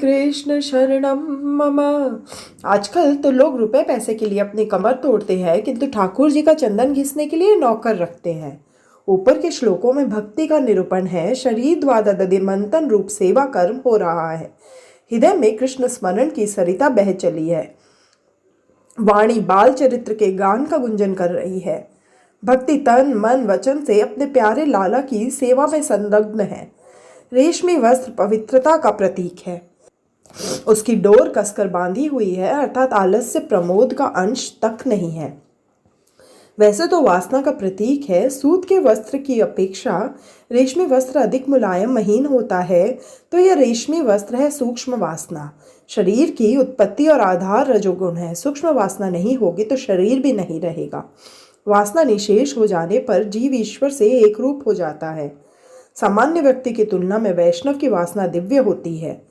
कृष्ण शरणम मम। आजकल तो लोग रुपए पैसे के लिए अपनी कमर तोड़ते हैं, किंतु ठाकुर जी का चंदन घिसने के लिए नौकर रखते हैं। ऊपर के श्लोकों में भक्ति का निरूपण है। शरीर द्वाददि मंथन रूप सेवा कर्म हो रहा है। हृदय में कृष्ण स्मरण की सरिता बह चली है। वाणी बाल चरित्र के गान का गुंजन कर रही है। भक्ति तन मन वचन से अपने प्यारे लाला की सेवा में संलग्न है। रेशमी वस्त्र पवित्रता का प्रतीक है। उसकी डोर कसकर बांधी हुई है, अर्थात आलस्य प्रमोद का अंश तक नहीं है। वैसे तो वासना का प्रतीक है। सूत के वस्त्र की अपेक्षा रेशमी वस्त्र अधिक मुलायम महीन होता है, तो यह रेशमी वस्त्र है सूक्ष्म वासना। शरीर की उत्पत्ति और आधार रजोगुण है। सूक्ष्म वासना नहीं होगी तो शरीर भी नहीं रहेगा। वासना निशेष हो जाने पर जीव ईश्वर से एक रूप हो जाता है। सामान्य व्यक्ति की तुलना में वैष्णव की वासना दिव्य होती है।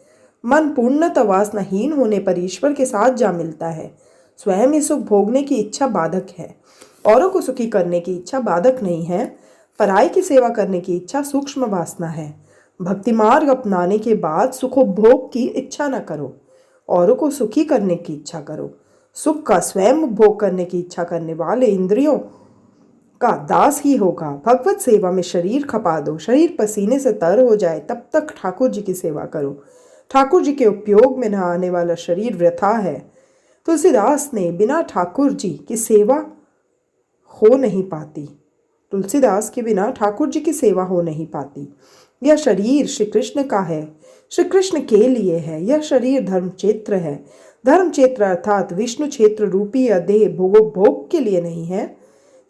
मन पूर्णतः वासनाहीन होने पर ईश्वर के साथ जा मिलता है। स्वयं ही सुख भोगने की इच्छा बाधक है, औरों को सुखी करने की इच्छा बाधक नहीं है। पराई की सेवा करने की इच्छा सूक्ष्म वासना है। भक्ति मार्ग अपनाने के बाद सुखोपभोग की इच्छा न करो, औरों को सुखी करने की इच्छा करो। सुख का स्वयं उपभोग करने की इच्छा करने वाले इंद्रियों का दास ही होगा। भगवत सेवा में शरीर खपा दो। शरीर पसीने से तर हो जाए तब तक ठाकुर जी की सेवा करो। ठाकुर जी के उपयोग में न आने वाला शरीर व्यथा है। तुलसीदास ने बिना ठाकुर जी की सेवा हो नहीं पाती। तुलसीदास के बिना ठाकुर जी की सेवा हो नहीं पाती। यह शरीर श्री कृष्ण का है, श्री कृष्ण के लिए है। यह शरीर धर्म क्षेत्र है। धर्म क्षेत्र अर्थात विष्णु क्षेत्र रूपी यह देह भोग के लिए नहीं है।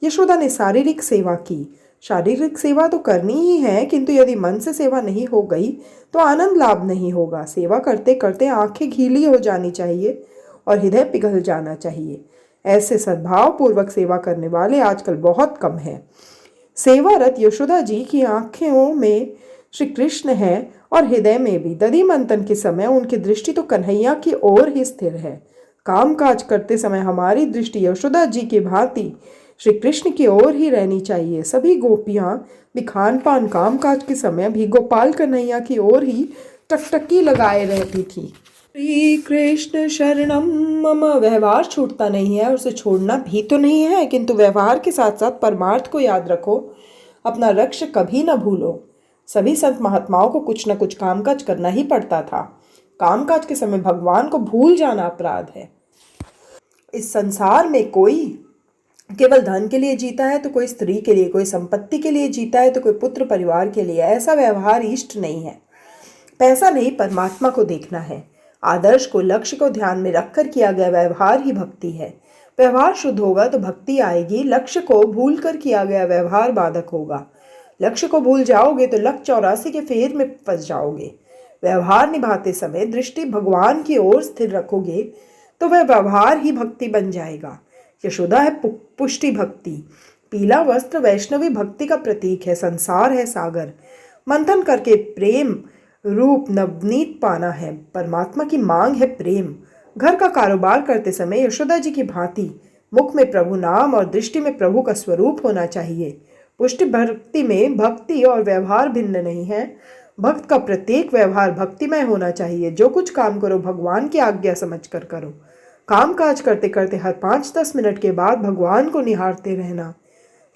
यशोदा ने शारीरिक सेवा की। शारीरिक सेवा तो करनी ही है, किंतु यदि मन से सेवा नहीं हो गई तो आनंद लाभ नहीं होगा। सेवा करते करते आंखें गीली हो जानी चाहिए और हृदय पिघल जाना चाहिए। ऐसे सद्भाव पूर्वक सेवा करने वाले आजकल बहुत कम हैं। सेवारत यशोदा जी की आंखों में श्री कृष्ण है और हृदय में भी। दधि मंथन के समय उनकी दृष्टि तो कन्हैया की ओर ही स्थिर है। काम काज करते समय हमारी दृष्टि यशोदा जी की भांति श्री कृष्ण की ओर ही रहनी चाहिए। सभी गोपियां भी खान पान काम काज के समय भी गोपाल कन्हैया की ओर ही टकटकी लगाए रहती थी। श्री कृष्ण शरणम मम। व्यवहार छूटता नहीं है और उसे छोड़ना भी तो नहीं है, किंतु व्यवहार के साथ साथ परमार्थ को याद रखो। अपना लक्ष्य कभी न भूलो। सभी संत महात्माओं को कुछ न कुछ कामकाज करना ही पड़ता था। कामकाज के समय भगवान को भूल जाना अपराध है। इस संसार में कोई केवल धन के लिए जीता है तो कोई स्त्री के लिए, कोई संपत्ति के लिए जीता है तो कोई पुत्र परिवार के लिए। ऐसा व्यवहार इष्ट नहीं है। पैसा नहीं, परमात्मा को देखना है। आदर्श को, लक्ष्य को ध्यान में रखकर किया गया व्यवहार ही भक्ति है। व्यवहार शुद्ध होगा तो भक्ति आएगी। लक्ष्य को भूल कर किया गया व्यवहार बाधक होगा। लक्ष्य को भूल जाओगे तो लक 84 के फेर में फंस जाओगे। व्यवहार निभाते समय दृष्टि भगवान की ओर स्थिर रखोगे तो वह व्यवहार ही भक्ति बन जाएगा। यशोदा है पुष्टि भक्ति। पीला वस्त्र वैष्णवी भक्ति का प्रतीक है। संसार है सागर। मंथन करके प्रेम रूप नवनीत पाना है। परमात्मा की मांग है प्रेम। घर का कारोबार करते समय यशोदा जी की भांति मुख में प्रभु नाम और दृष्टि में प्रभु का स्वरूप होना चाहिए। पुष्टि भक्ति में भक्ति और व्यवहार भिन्न नहीं है। भक्त का प्रत्येक व्यवहार भक्तिमय होना चाहिए। जो कुछ काम करो भगवान की आज्ञा समझकर करो। काम काज करते करते हर 5-10 मिनट के बाद भगवान को निहारते रहना।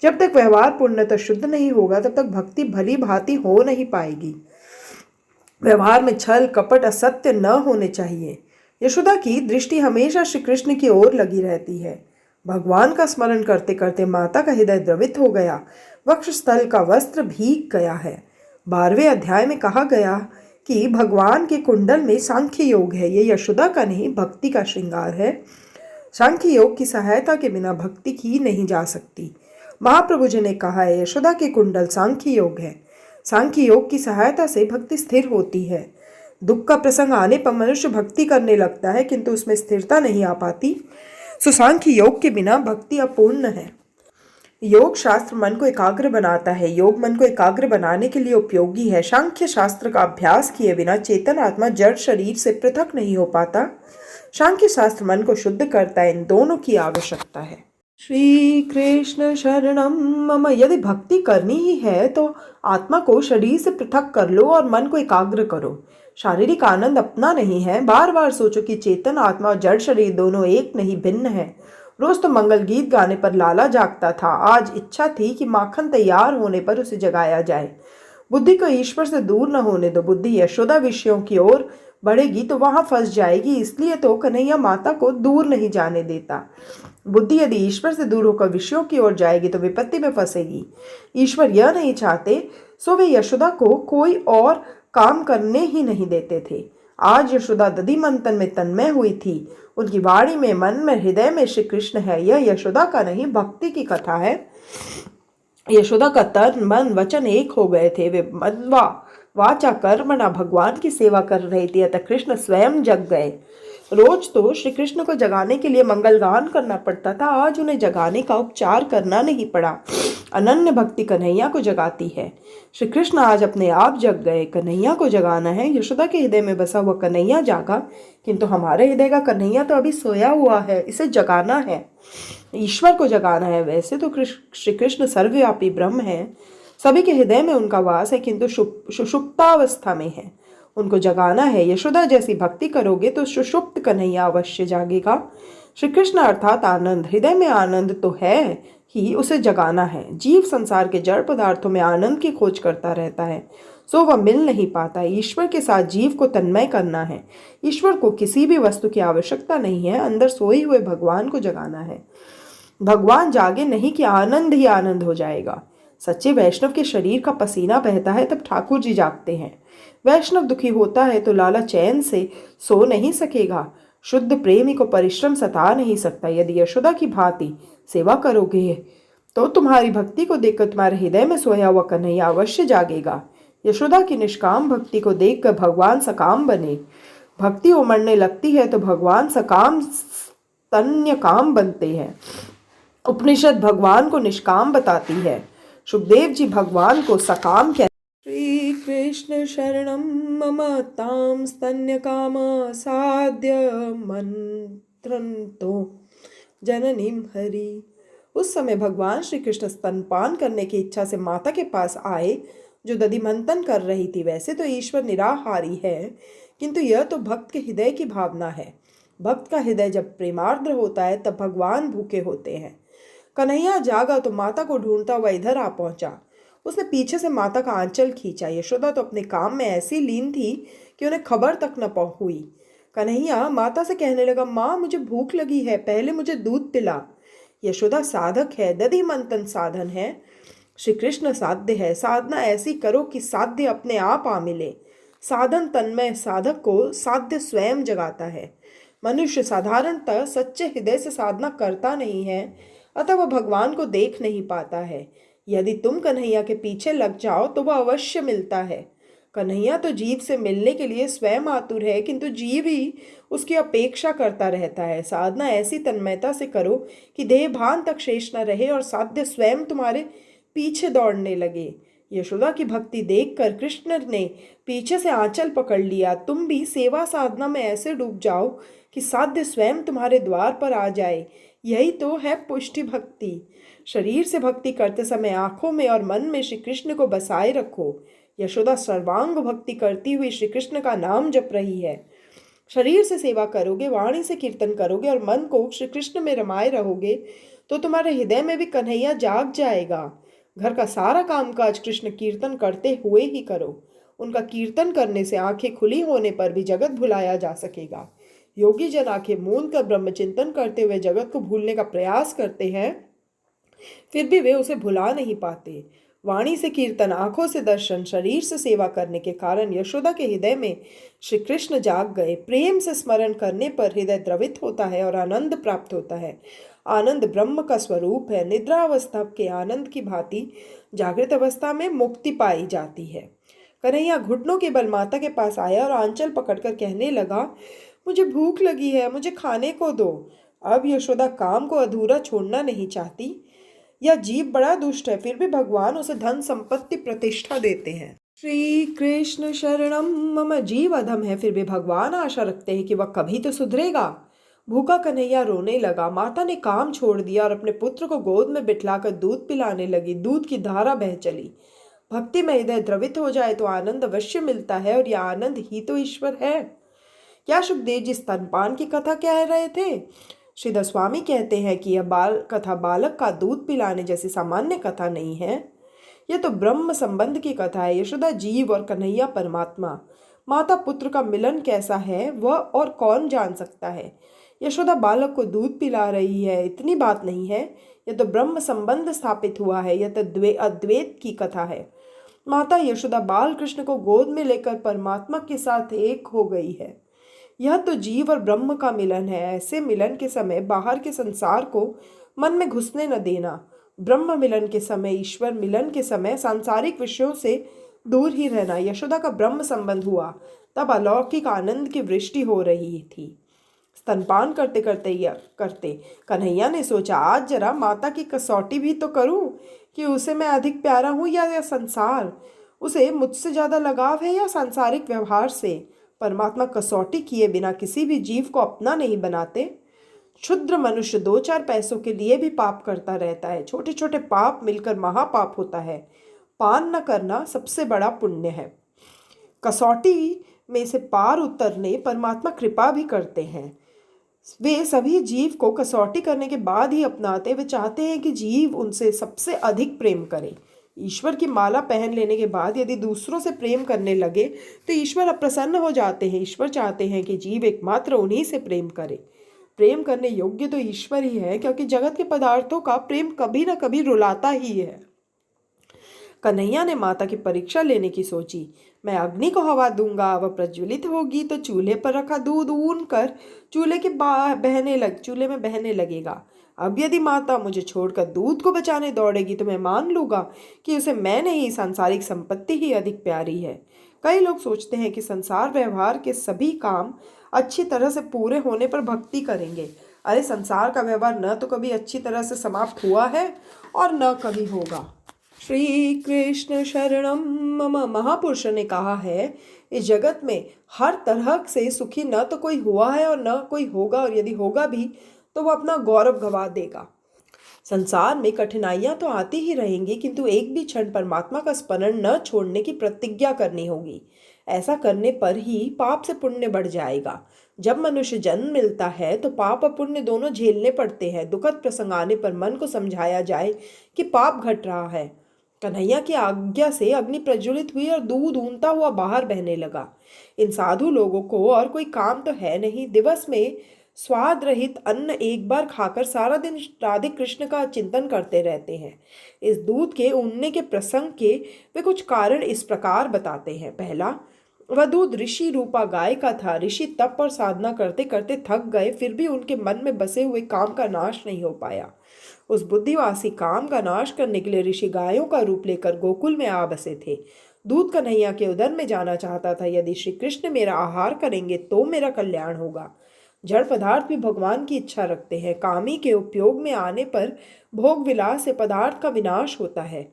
जब तक व्यवहार पूर्णतः शुद्ध नहीं होगा तब तक भक्ति भली भांति हो नहीं पाएगी। व्यवहार में छल कपट असत्य न होने चाहिए। यशोदा की दृष्टि हमेशा श्री कृष्ण की ओर लगी रहती है। भगवान का स्मरण करते करते माता का हृदय द्रवित हो गया। वक्षस्थल का वस्त्र भीग गया है। 12वें अध्याय में कहा गया कि भगवान के कुंडल में सांख्य योग है। ये यशोदा का नहीं, भक्ति का श्रृंगार है। सांख्य योग की सहायता के बिना भक्ति की नहीं जा सकती। महाप्रभु जी ने कहा है, यशोदा के कुंडल सांख्य योग है। सांख्य योग की सहायता से भक्ति स्थिर होती है। दुख का प्रसंग आने पर मनुष्य भक्ति करने लगता है, किंतु उसमें स्थिरता नहीं आ पाती। सो सांख्य योग के बिना भक्ति अपूर्ण है। योग शास्त्र मन को एकाग्र बनाता है। योग मन को एकाग्र बनाने के लिए उपयोगी है। सांख्य शास्त्र का अभ्यास किए बिना चेतन आत्मा जड़ शरीर से पृथक नहीं हो पाता। सांख्य शास्त्र मन को शुद्ध करता है। इन दोनों की आवश्यकता है। श्री कृष्ण शरणम मम। यदि भक्ति करनी ही है तो आत्मा को शरीर से पृथक कर लो और मन को एकाग्र करो। शारीरिक आनंद अपना नहीं है। बार बार सोचो कि चेतन आत्मा और जड़ शरीर दोनों एक नहीं भिन्न है। रोज तो मंगल गीत गाने पर लाला जागता था, आज इच्छा थी कि माखन तैयार होने पर उसे जगाया जाए। बुद्धि को ईश्वर से दूर न होने दो। बुद्धि यशोदा विषयों की ओर बढ़ेगी तो वहां फंस जाएगी, इसलिए तो कन्हैया माता को दूर नहीं जाने देता। बुद्धि यदि ईश्वर से दूर होकर विषयों की ओर जाएगी तो विपत्ति में फंसेगी। ईश्वर यह नहीं चाहते, सो वे यशोदा को कोई और काम करने ही नहीं देते थे। आज यशोदा दधि मंथन में तन्मय हुई थी। उनकी वाणी में, मन में, हृदय में श्री कृष्ण है। यह यशोदा का नहीं, भक्ति की कथा है। यशोदा का तन मन वचन एक हो गए थे। वे मनवा वाचा कर्मणा भगवान की सेवा कर रही थी, अतः कृष्ण स्वयं जग गए। रोज तो श्री कृष्ण को जगाने के लिए मंगल गान करना पड़ता था, आज उन्हें जगाने का उपचार करना नहीं पड़ा। अनन्य भक्ति कन्हैया को जगाती है। श्री कृष्ण आज अपने आप जग गए। कन्हैया को जगाना है। यशोदा के हृदय में बसा हुआ कन्हैया जागा, किंतु हमारे हृदय का कन्हैया तो अभी सोया हुआ है, इसे जगाना है, ईश्वर को जगाना है। वैसे तो श्री कृष्ण सर्वव्यापी ब्रह्म है, सभी के हृदय में उनका वास है, किंतु सुषुप्तावस्था में है, उनको जगाना है। यशोदा जैसी भक्ति करोगे तो सुषुप्त कन्हैया अवश्य जागेगा। श्री कृष्ण अर्थात आनंद, हृदय में आनंद तो है ही, उसे जगाना है। जीव संसार के जड़ पदार्थों में आनंद की खोज करता रहता है, सो वह मिल नहीं पाता। ईश्वर के साथ जीव को तन्मय करना है। ईश्वर को किसी भी वस्तु की आवश्यकता नहीं है, अंदर सोए हुए भगवान को जगाना है। भगवान जागे नहीं कि आनंद ही आनंद हो जाएगा। सच्चे वैष्णव के शरीर का पसीना बहता है तब ठाकुर जी जागते हैं। वैष्णव दुखी होता है तो लाला चैन से सो नहीं सकेगा। शुद्ध प्रेमी को परिश्रम सता नहीं सकता। यदि यशोदा की भांति सेवा करोगे तो तुम्हारी भक्ति को देखकर तुम्हारे हृदय में सोया हुआ कन्हैया अवश्य जागेगा। यशोदा की निष्काम भक्ति को देखकर भगवान सकाम बने। भक्ति उमड़ने लगती है तो भगवान सकाम स्तन्य काम बनते हैं। उपनिषद भगवान को निष्काम बताती है। सुखदेव जी भगवान को सकाम कहते। श्री कृष्ण शरणम मम ताम स्तन्य काम साध्य मंत्रंतो जननीम हरि। उस समय भगवान श्री कृष्ण स्तनपान करने की इच्छा से माता के पास आए जो दधि मंथन कर रही थी। वैसे तो ईश्वर निराहारी है, किंतु यह तो भक्त के हृदय की भावना है। भक्त का हृदय जब प्रेमार्द्र होता है तब भगवान भूखे होते हैं। कन्हैया जागा तो माता को ढूंढता हुआ इधर आ पहुंचा। उसने पीछे से माता का आंचल खींचा। यशोदा तो अपने काम में ऐसी लीन थी कि उन्हें खबर तक न हुई। कन्हैया माता से कहने लगा, माँ मुझे भूख लगी है, पहले मुझे दूध पिला। यशोदा साधक है, दधि मंथन साधन है, श्री कृष्ण साध्य है। साधना ऐसी करो कि साध्य अपने आप आ मिले। साधन तन्मय साधक को साध्य स्वयं जगाता है। मनुष्य साधारणतः सच्चे हृदय से साधना करता नहीं है, अतः वह भगवान को देख नहीं पाता है। यदि तुम कन्हैया के पीछे लग जाओ तो वह अवश्य मिलता है। कन्हैया तो जीव से मिलने के लिए स्वयं आतुर है, किंतु जीव ही उसकी अपेक्षा करता रहता है। साधना ऐसी तन्मयता से करो कि देह भान तक शेष न रहे और साध्य स्वयं तुम्हारे पीछे दौड़ने लगे। यशोदा की भक्ति देखकर कृष्ण ने पीछे से आंचल पकड़ लिया। तुम भी सेवा साधना में ऐसे डूब जाओ कि साध्य स्वयं तुम्हारे द्वार पर आ जाए। यही तो है पुष्टि भक्ति। शरीर से भक्ति करते समय आंखों में और मन में श्री कृष्ण को बसाए रखो। यशोदा सर्वांग भक्ति करती हुई श्री कृष्ण का नाम जप रही है। शरीर से सेवा करोगे, वाणी से कीर्तन करोगे और मन को श्री कृष्ण में रमाए रहोगे तो तुम्हारे हृदय में भी कन्हैया जाग जाएगा। घर का सारा कामकाज कृष्ण कीर्तन करते हुए ही करो। उनका कीर्तन करने से आंखें खुली होने पर भी जगत भुलाया जा सकेगा। योगी जन आंखें मूंद कर ब्रह्म चिंतन करते हुए जगत को भूलने का प्रयास करते हैं, फिर भी वे उसे भुला नहीं पाते। वाणी से कीर्तन, आंखों से दर्शन, शरीर से सेवा करने के कारण यशोदा के हृदय में श्री कृष्ण जाग गए। प्रेम से स्मरण करने पर हृदय द्रवित होता है और आनंद प्राप्त होता है। आनंद ब्रह्म का स्वरूप है। निद्रा अवस्था के आनंद की भांति जागृत अवस्था में मुक्ति पाई जाती है। कन्हैया घुटनों के बल माता के पास आया और आंचल पकड़कर कहने लगा, मुझे भूख लगी है, मुझे खाने को दो। अब यशोदा काम को अधूरा छोड़ना नहीं चाहती। यह जीव बड़ा दुष्ट है, फिर भी भगवान उसे धन संपत्ति प्रतिष्ठा देते हैं। श्री कृष्ण शरणम मम। जीव अधम है, फिर भी भगवान आशा रखते हैं कि वह कभी तो सुधरेगा। भूखा कन्हैया रोने लगा। माता ने काम छोड़ दिया और अपने पुत्र को गोद में बिठलाकर दूध पिलाने लगी। दूध की धारा बह चली। भक्ति में हृदय द्रवित हो जाए तो आनंद अवश्य मिलता है, और यह आनंद ही तो ईश्वर है। क्या सुखदेव जी स्तनपान की कथा कह रहे थे? श्रीधर स्वामी कहते हैं कि यह कथा बालक का दूध पिलाने जैसी सामान्य कथा नहीं है। यह तो ब्रह्म संबंध की कथा है। यशोदा जीव और कन्हैया परमात्मा। माता पुत्र का मिलन कैसा है वह और कौन जान सकता है। यशोदा बालक को दूध पिला रही है, इतनी बात नहीं है। यह तो ब्रह्म संबंध स्थापित हुआ है। यह तो अद्वैत की कथा है। माता यशोदा बाल कृष्ण को गोद में लेकर परमात्मा के साथ एक हो गई है। यह तो जीव और ब्रह्म का मिलन है। ऐसे मिलन के समय बाहर के संसार को मन में घुसने न देना। ब्रह्म मिलन के समय, ईश्वर मिलन के समय सांसारिक विषयों से दूर ही रहना। यशोदा का ब्रह्म संबंध हुआ तब अलौकिक आनंद की वृष्टि हो रही थी। स्तनपान करते करते कन्हैया ने सोचा, आज जरा माता की कसौटी भी तो करूं कि उसे मैं अधिक प्यारा हूं या संसार। उसे मुझसे ज्यादा लगाव है या सांसारिक व्यवहार से। परमात्मा कसौटी किए बिना किसी भी जीव को अपना नहीं बनाते। क्षुद्र मनुष्य 2-4 पैसों के लिए भी पाप करता रहता है। छोटे छोटे पाप मिलकर महापाप होता है। पान न करना सबसे बड़ा पुण्य है। कसौटी में से पार उतरने परमात्मा कृपा भी करते हैं। वे सभी जीव को कसौटी करने के बाद ही अपनाते। वे चाहते हैं कि जीव उनसे सबसे अधिक प्रेम करे। ईश्वर की माला पहन लेने के बाद यदि दूसरों से प्रेम करने लगे तो ईश्वर अप्रसन्न हो जाते हैं। ईश्वर चाहते हैं कि जीव एकमात्र उन्हीं से प्रेम करे। प्रेम करने योग्य तो ईश्वर ही है, क्योंकि जगत के पदार्थों का प्रेम कभी न कभी रुलाता ही है। कन्हैया ने माता की परीक्षा लेने की सोची। मैं अग्नि को हवा दूंगा, वह प्रज्वलित होगी तो चूल्हे पर रखा दूध ऊन कर चूल्हे में बहने लगेगा। अब यदि माता मुझे छोड़कर दूध को बचाने दौड़ेगी तो मैं मान लूंगा कि उसे मैं नहीं, सांसारिक संपत्ति ही अधिक प्यारी है। कई लोग सोचते हैं कि संसार व्यवहार के सभी काम अच्छी तरह से पूरे होने पर भक्ति करेंगे। अरे संसार का व्यवहार न तो कभी अच्छी तरह से समाप्त हुआ है और न कभी होगा। श्री कृष्ण शरणम मम। महापुरुष ने कहा है, इस जगत में हर तरह से सुखी न तो कोई हुआ है और न कोई होगा, और यदि होगा भी तो वह अपना गौरव गवा देगा। संसार में कठिनाइयां तो आती ही रहेंगी, किंतु एक भी क्षण परमात्मा का स्मरण न छोड़ने की प्रतिज्ञा करनी होगी। ऐसा करने पर ही पाप से पुण्य बढ़ जाएगा। जब मनुष्य जन्म मिलता है तो पाप और पुण्य दोनों झेलने पड़ते हैं। दुखद प्रसंग आने पर मन को समझाया जाए कि पाप घट रहा है। कन्हैया की आज्ञा से अग्नि प्रज्वलित हुई और दूध ऊनता हुआ बाहर बहने लगा। इन साधु लोगों को और कोई काम तो है नहीं। दिवस में स्वाद रहित अन्न एक बार खाकर सारा दिन राधे कृष्ण का चिंतन करते रहते हैं। इस दूध के ऊनने के प्रसंग के वे कुछ कारण इस प्रकार बताते हैं। पहला, वह दूध ऋषि रूपा गाय का था। ऋषि तप और साधना करते करते थक गए, फिर भी उनके मन में बसे हुए काम का नाश नहीं हो पाया। उस बुद्धिवासी काम का नाश करने के लिए ऋषि गायों का रूप लेकर गोकुल में आ बसे थे। दूध कन्हैया के उदर में जाना चाहता था। यदि श्री कृष्ण मेरा आहार करेंगे तो मेरा कल्याण होगा। जड़ पदार्थ भी भगवान की इच्छा रखते हैं। कामी के उपयोग में आने पर भोग विलास से पदार्थ का विनाश होता है।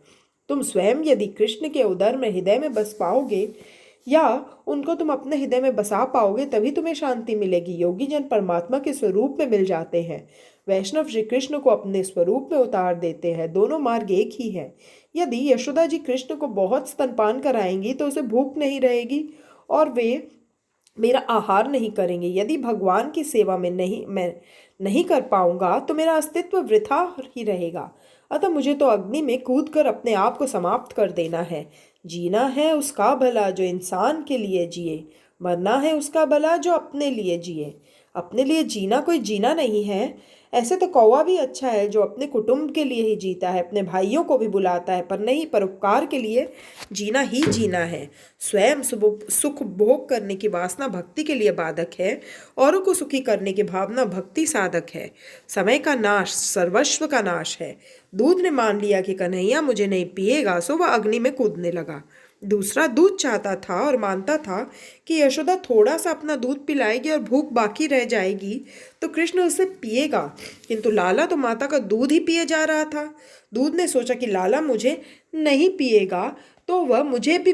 तुम स्वयं यदि कृष्ण के उदर में हृदय में बस पाओगे या उनको तुम अपने हृदय में बसा पाओगे, तभी तुम्हें शांति मिलेगी। योगी जन परमात्मा के स्वरूप में मिल जाते हैं। वैष्णव श्री कृष्ण को अपने स्वरूप में उतार देते हैं। दोनों मार्ग एक ही है। यदि यशोदा जी कृष्ण को बहुत स्तनपान कराएंगी तो उसे भूख नहीं रहेगी और वे मेरा आहार नहीं करेंगे। यदि भगवान की सेवा में मैं नहीं कर पाऊंगा तो मेरा अस्तित्व वृथा ही रहेगा। अतः मुझे तो अग्नि में कूदकर अपने आप को समाप्त कर देना है। जीना है उसका भला जो इंसान के लिए जिए, मरना है उसका भला जो अपने लिए जिए। अपने लिए जीना कोई जीना नहीं है। ऐसे तो कौवा भी अच्छा है जो अपने कुटुंब के लिए ही जीता है, अपने भाइयों को भी बुलाता है, पर नहीं, परोपकार के लिए जीना ही जीना है। स्वयं सुख भोग करने की वासना भक्ति के लिए बाधक है, औरों को सुखी करने की भावना भक्ति साधक है। समय का नाश सर्वस्व का नाश है। दूध ने मान लिया कि कन्हैया मुझे नहीं पिएगा, सो वह अग्नि में कूदने लगा। दूसरा दूध चाहता था और मानता था कि यशोदा थोड़ा सा अपना दूध पिलाएगी और भूख बाकी रह जाएगी तो कृष्ण उसे पिएगा, किंतु लाला तो माता का दूध ही पिए जा रहा था। दूध ने सोचा कि लाला मुझे नहीं पिएगा तो वह मुझे भी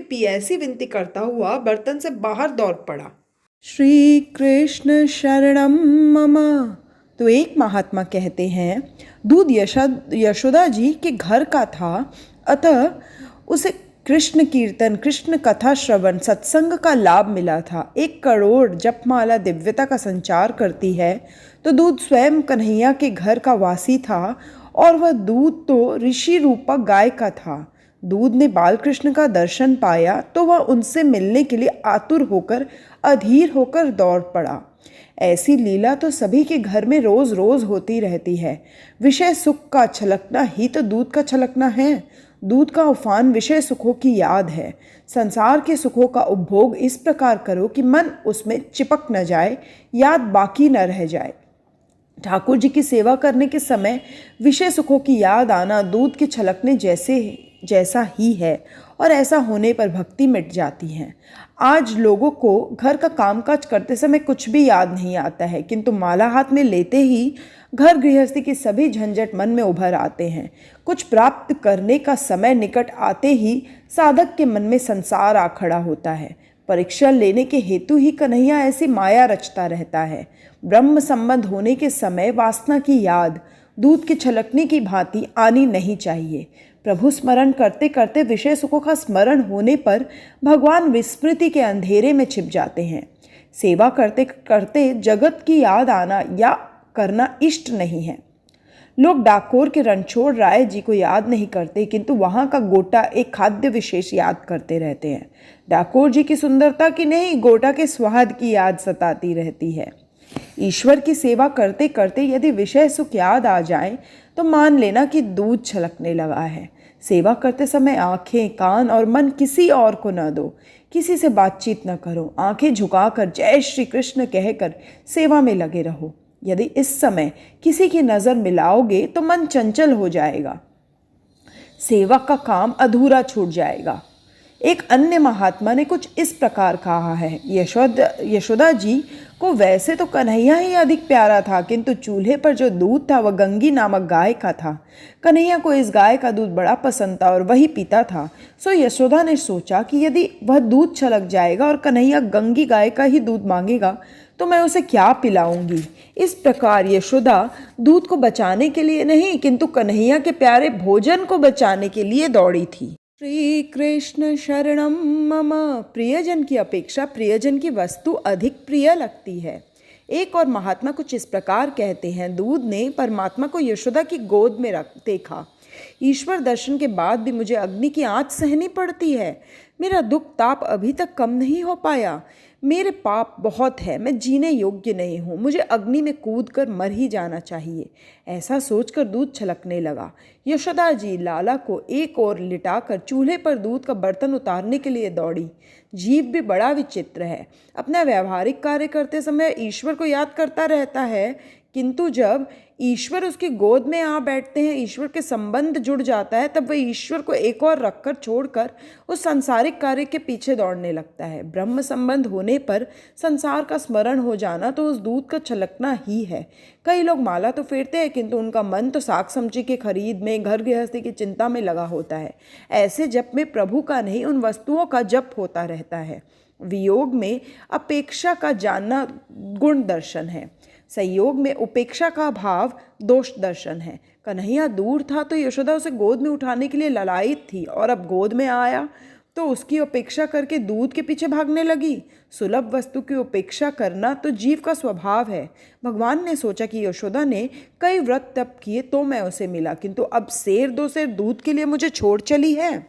पी ऐसी विनती करता हुआ बर्तन से बाहर दौड़ पड़ा। श्री कृष्ण शरणम मम। तो एक महात्मा कहते हैं, दूध यशोदा जी के घर का था, अतः उसे कृष्ण कीर्तन, कृष्ण कथा श्रवण, सत्संग का लाभ मिला था। 1 करोड़ जपमाला दिव्यता का संचार करती है तो दूध स्वयं कन्हैया के घर का वासी था और वह दूध तो ऋषि रूपा गाय का था। दूध ने बालकृष्ण का दर्शन पाया तो वह उनसे मिलने के लिए आतुर होकर, अधीर होकर दौड़ पड़ा। ऐसी लीला तो सभी के घर में रोज रोज होती रहती है। विषय सुख का छलकना ही तो दूध का छलकना है। दूध का उफान विषय सुखों की याद है। संसार के सुखों का उपभोग इस प्रकार करो कि मन उसमें चिपक न जाए, याद बाकी न रह जाए। ठाकुर जी की सेवा करने के समय विषय सुखों की याद आना दूध के छलकने जैसा ही है और ऐसा होने पर भक्ति मिट जाती है। आज लोगों को घर का कामकाज करते समय कुछ भी याद नहीं आता है, किंतु माला हाथ में लेते ही घर गृहस्थी की सभी झंझट मन में उभर आते हैं। कुछ प्राप्त करने का समय निकट आते ही साधक के मन में संसार आ खड़ा होता है। परीक्षा लेने के हेतु ही कन्हैया ऐसी माया रचता रहता है। ब्रह्म संबंध होने के समय वासना की याद दूध के छलकने की भांति आनी नहीं चाहिए। प्रभु स्मरण करते करते विषय सुखों का स्मरण होने पर भगवान विस्मृति के अंधेरे में छिप जाते हैं। सेवा करते करते जगत की याद आना या करना इष्ट नहीं है। लोग डाकोर के रणछोड़ राय जी को याद नहीं करते, किंतु वहाँ का गोटा एक खाद्य विशेष याद करते रहते हैं। डाकोर जी की सुंदरता की नहीं, गोटा के स्वाद की याद सताती रहती है। ईश्वर की सेवा करते करते यदि विषय सुख याद आ जाए तो मान लेना कि दूध छलकने लगा है। सेवा करते समय आंखें, कान और मन किसी और को न दो। किसी से बातचीत न करो। आंखें झुकाकर जय श्री कृष्ण कहकर सेवा में लगे रहो। यदि इस समय किसी की नज़र मिलाओगे तो मन चंचल हो जाएगा, सेवा का काम अधूरा छूट जाएगा। एक अन्य महात्मा ने कुछ इस प्रकार कहा है, यशोदा जी को वैसे तो कन्हैया ही अधिक प्यारा था, किंतु चूल्हे पर जो दूध था वह गंगी नामक गाय का था। कन्हैया को इस गाय का दूध बड़ा पसंद था और वही पीता था। सो यशोदा ने सोचा कि यदि वह दूध छलक जाएगा और कन्हैया गंगी गाय का ही दूध मांगेगा तो मैं उसे क्या पिलाऊंगी। इस प्रकार यशोदा दूध को बचाने के लिए नहीं, किंतु कन्हैया के प्यारे भोजन को बचाने के लिए दौड़ी थी। श्री कृष्ण शरणम मम। प्रियजन की अपेक्षा प्रियजन की वस्तु अधिक प्रिय लगती है। एक और महात्मा कुछ इस प्रकार कहते हैं, दूध ने परमात्मा को यशोदा की गोद में रख देखा। ईश्वर दर्शन के बाद भी मुझे अग्नि की आंच सहनी पड़ती है। मेरा दुख ताप अभी तक कम नहीं हो पाया। मेरे पाप बहुत है, मैं जीने योग्य नहीं हूँ। मुझे अग्नि में कूद कर मर ही जाना चाहिए। ऐसा सोचकर दूध छलकने लगा। यशोदा जी लाला को एक ओर लिटाकर चूल्हे पर दूध का बर्तन उतारने के लिए दौड़ी। जीव भी बड़ा विचित्र है। अपना व्यावहारिक कार्य करते समय ईश्वर को याद करता रहता है, किंतु जब ईश्वर उसकी गोद में आ बैठते हैं, ईश्वर के संबंध जुड़ जाता है, तब वह ईश्वर को एक और रखकर छोड़कर उस सांसारिक कार्य के पीछे दौड़ने लगता है। ब्रह्म संबंध होने पर संसार का स्मरण हो जाना तो उस दूध का छलकना ही है। कई लोग माला तो फेरते हैं, किंतु उनका मन तो साग सब्जी की खरीद में, घर गृहस्थी की चिंता में लगा होता है। ऐसे जप में प्रभु का नहीं, उन वस्तुओं का जप होता रहता है। वियोग में अपेक्षा का जानना गुण दर्शन है। संयोग में उपेक्षा का भाव दोष दर्शन है। कन्हैया दूर था तो यशोदा उसे गोद में उठाने के लिए ललायित थी, और अब गोद में आया तो उसकी उपेक्षा करके दूध के पीछे भागने लगी। सुलभ वस्तु की उपेक्षा करना तो जीव का स्वभाव है। भगवान ने सोचा कि यशोदा ने कई व्रत तप किए तो मैं उसे मिला, किंतु अब सेर दो सेर दूध के लिए मुझे छोड़ चली है।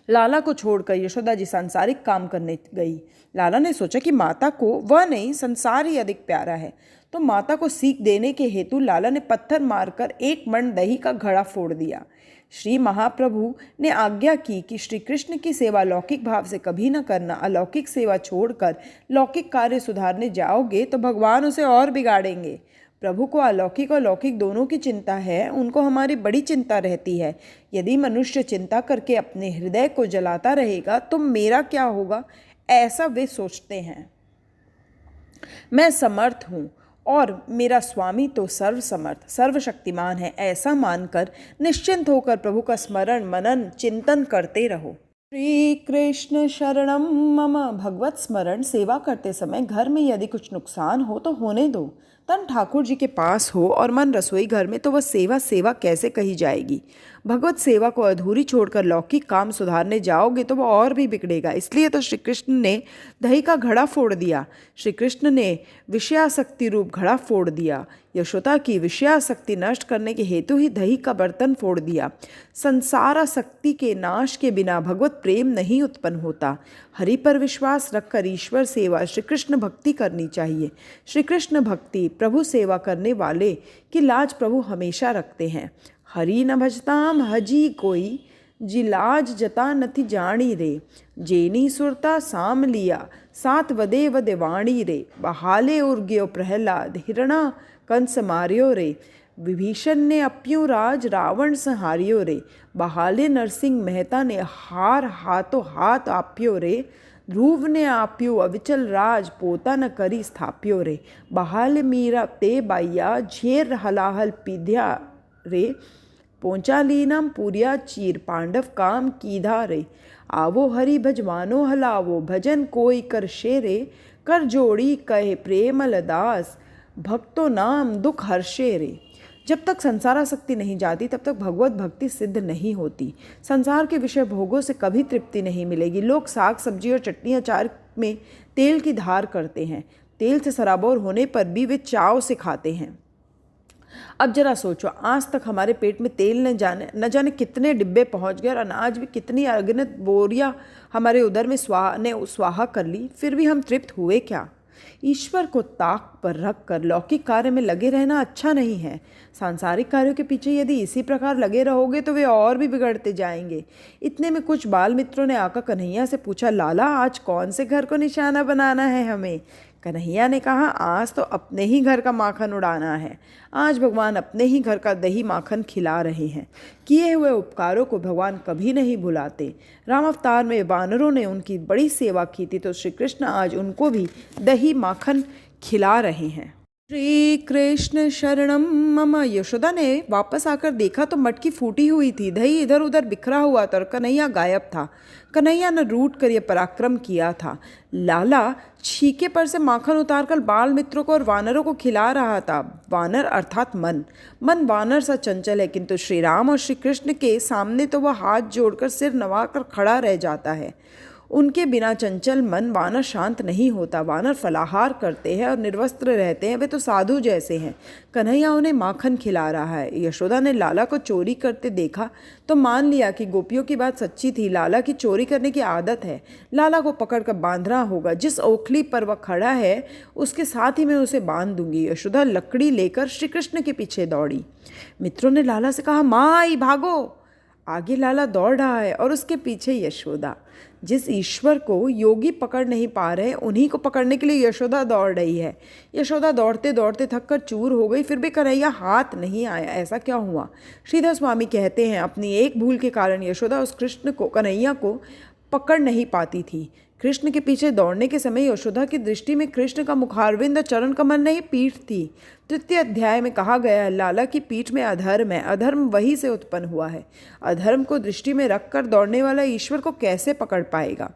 लाला को छोड़कर यशोदा जी सांसारिक काम करने गई। लाला ने सोचा कि माता को वह नहीं, संसार ही अधिक प्यारा है, तो माता को सीख देने के हेतु लाला ने पत्थर मारकर 1 मण दही का घड़ा फोड़ दिया। श्री महाप्रभु ने आज्ञा की कि श्री कृष्ण की सेवा लौकिक भाव से कभी न करना। अलौकिक सेवा छोड़कर लौकिक कार्य सुधारने जाओगे तो भगवान उसे और बिगाड़ेंगे। प्रभु को अलौकिक और लौकिक दोनों की चिंता है, उनको हमारी बड़ी चिंता रहती है। यदि मनुष्य चिंता करके अपने हृदय को जलाता रहेगा तो मेरा क्या होगा, ऐसा वे सोचते हैं। मैं समर्थ हूँ और मेरा स्वामी तो सर्वसमर्थ सर्वशक्तिमान है, ऐसा मानकर निश्चिंत होकर प्रभु का स्मरण मनन चिंतन करते रहो। श्री कृष्ण शरणम मम। भगवत स्मरण सेवा करते समय घर में यदि कुछ नुकसान हो तो होने दो। तन ठाकुर जी के पास हो और मन रसोई घर में तो वह सेवा सेवा कैसे कही जाएगी। भगवत सेवा को अधूरी छोड़कर लौकिक काम सुधारने जाओगे तो वो और भी बिगड़ेगा। इसलिए तो श्री कृष्ण ने दही का घड़ा फोड़ दिया। श्री कृष्ण ने विषयासक्ति रूप घड़ा फोड़ दिया। यशोदा की विषयासक्ति नष्ट करने के हेतु ही दही का बर्तन फोड़ दिया। संसारासक्ति के नाश के बिना भगवत प्रेम नहीं उत्पन्न होता। हरि पर विश्वास रखकर ईश्वर सेवा श्री कृष्ण भक्ति करनी चाहिए। श्री कृष्ण भक्ति प्रभु सेवा करने वाले की लाज प्रभु हमेशा रखते हैं। हरि न भजताम हजी कोई, जिलाज जता नथि जानी रे, जेनी सुरता साम लिया, सात वदे वदेवाणी रे, बहाले उर्ग्यो प्रहलाद, हिरणा कंस मार्यो रे, विभीषण ने अप्यो राज रावण संहार्यो रे, बहाले नरसिंह मेहता ने हार हाथों हाथ आप्यो रे, ध्रुव ने आप्यो अविचल राज पोता न करी स्थाप्यो रे, बहाल मीरा ते बाइया झेर हलाहल पीध्या रे, पोंचालीनम पूरिया चीर पांडव काम कीधा रे, आवो हरि भजवानो हलावो भजन कोई कर शेरे, कर जोड़ी कहे प्रेमल दास भक्तो नाम दुख हर्षे रे। जब तक संसारासक्ति नहीं जाती तब तक भगवत भक्ति सिद्ध नहीं होती। संसार के विषय भोगों से कभी तृप्ति नहीं मिलेगी। लोग साग सब्जी और चटनी अचार में तेल की धार करते हैं। तेल से सराबोर होने पर भी वे चाव से खाते हैं। अब जरा सोचो, आज तक हमारे पेट में तेल न जाने कितने डिब्बे पहुंच गए और अनाज भी कितनी अगणित बोरियां हमारे उदर में स्वाहा कर ली, फिर भी हम तृप्त हुए क्या? ईश्वर को ताक पर रखकर लौकिक कार्य में लगे रहना अच्छा नहीं है। सांसारिक कार्यों के पीछे यदि इसी प्रकार लगे रहोगे तो वे और भी बिगड़ते जाएंगे। इतने में कुछ बाल मित्रों ने आकर कन्हैया से पूछा, लाला आज कौन से घर को निशाना बनाना है हमें? कन्हैया ने कहा, आज तो अपने ही घर का माखन उड़ाना है। आज भगवान अपने ही घर का दही माखन खिला रहे हैं। किए हुए उपकारों को भगवान कभी नहीं भुलाते। राम अवतार में वानरों ने उनकी बड़ी सेवा की थी, तो श्री कृष्ण आज उनको भी दही माखन खिला रहे हैं। श्री कृष्ण शरणम मम। यशोदा ने वापस आकर देखा तो मटकी फूटी हुई थी, दही इधर उधर बिखरा हुआ था और कन्हैया गायब था। कन्हैया ने रूठ कर यह पराक्रम किया था। लाला छीके पर से माखन उतारकर बाल मित्रों को और वानरों को खिला रहा था। वानर अर्थात मन वानर सा चंचल है, किंतु श्री राम और श्री कृष्ण के सामने तो वह हाथ जोड़कर सिर नवाकर खड़ा रह जाता है। उनके बिना चंचल मन वानर शांत नहीं होता। वानर फलाहार करते हैं और निर्वस्त्र रहते हैं, वे तो साधु जैसे हैं। कन्हैया उन्हें माखन खिला रहा है। यशोदा ने लाला को चोरी करते देखा तो मान लिया कि गोपियों की बात सच्ची थी। लाला की चोरी करने की आदत है। लाला को पकड़कर बांधना होगा। जिस ओखली पर वह खड़ा है उसके साथ ही मैं उसे बांध दूंगी। यशोदा लकड़ी लेकर श्री कृष्ण के पीछे दौड़ी। मित्रों ने लाला से कहा, माई भागो। आगे लाला दौड़ रहा है और उसके पीछे यशोदा। जिस ईश्वर को योगी पकड़ नहीं पा रहे उन्हीं को पकड़ने के लिए यशोदा दौड़ रही है। यशोदा दौड़ते दौड़ते थककर चूर हो गई, फिर भी कन्हैया हाथ नहीं आया। ऐसा क्या हुआ? श्रीधर स्वामी कहते हैं, अपनी एक भूल के कारण यशोदा उस कन्हैया को पकड़ नहीं पाती थी। कृष्ण के पीछे दौड़ने के समय यशोदा की दृष्टि में कृष्ण का मुखारविंद और चरण कमल नहीं, पीठ थी। तृतीय अध्याय में कहा गया है, लाला की पीठ में अधर्म है। अधर्म वहीं से उत्पन्न हुआ है। अधर्म को दृष्टि में रखकर दौड़ने वाला ईश्वर को कैसे पकड़ पाएगा?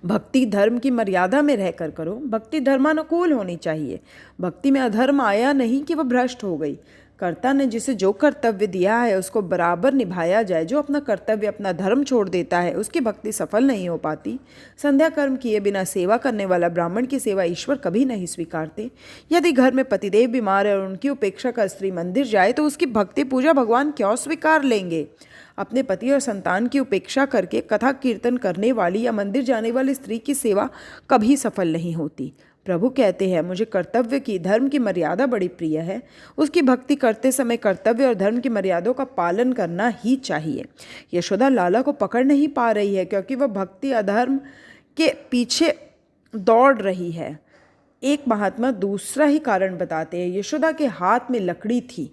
भक्ति धर्म की मर्यादा में रहकर करो। भक्ति धर्मानुकूल होनी चाहिए। भक्ति में अधर्म आया नहीं कि वह भ्रष्ट हो गई। कर्ता ने जिसे जो कर्तव्य दिया है उसको बराबर निभाया जाए। जो अपना कर्तव्य अपना धर्म छोड़ देता है उसकी भक्ति सफल नहीं हो पाती। संध्या कर्म किए बिना सेवा करने वाला ब्राह्मण की सेवा ईश्वर कभी नहीं स्वीकारते। यदि घर में पतिदेव बीमार है और उनकी उपेक्षा कर स्त्री मंदिर जाए तो उसकी भक्ति पूजा भगवान क्यों स्वीकार लेंगे? अपने पति और संतान की उपेक्षा करके कथा कीर्तन करने वाली या मंदिर जाने वाली स्त्री की सेवा कभी सफल नहीं होती। प्रभु कहते हैं, मुझे कर्तव्य की धर्म की मर्यादा बड़ी प्रिय है। उसकी भक्ति करते समय कर्तव्य और धर्म की मर्यादाओं का पालन करना ही चाहिए। यशोदा लाला को पकड़ नहीं पा रही है क्योंकि वह भक्ति अधर्म के पीछे दौड़ रही है। एक महात्मा दूसरा ही कारण बताते हैं। यशोदा के हाथ में लकड़ी थी।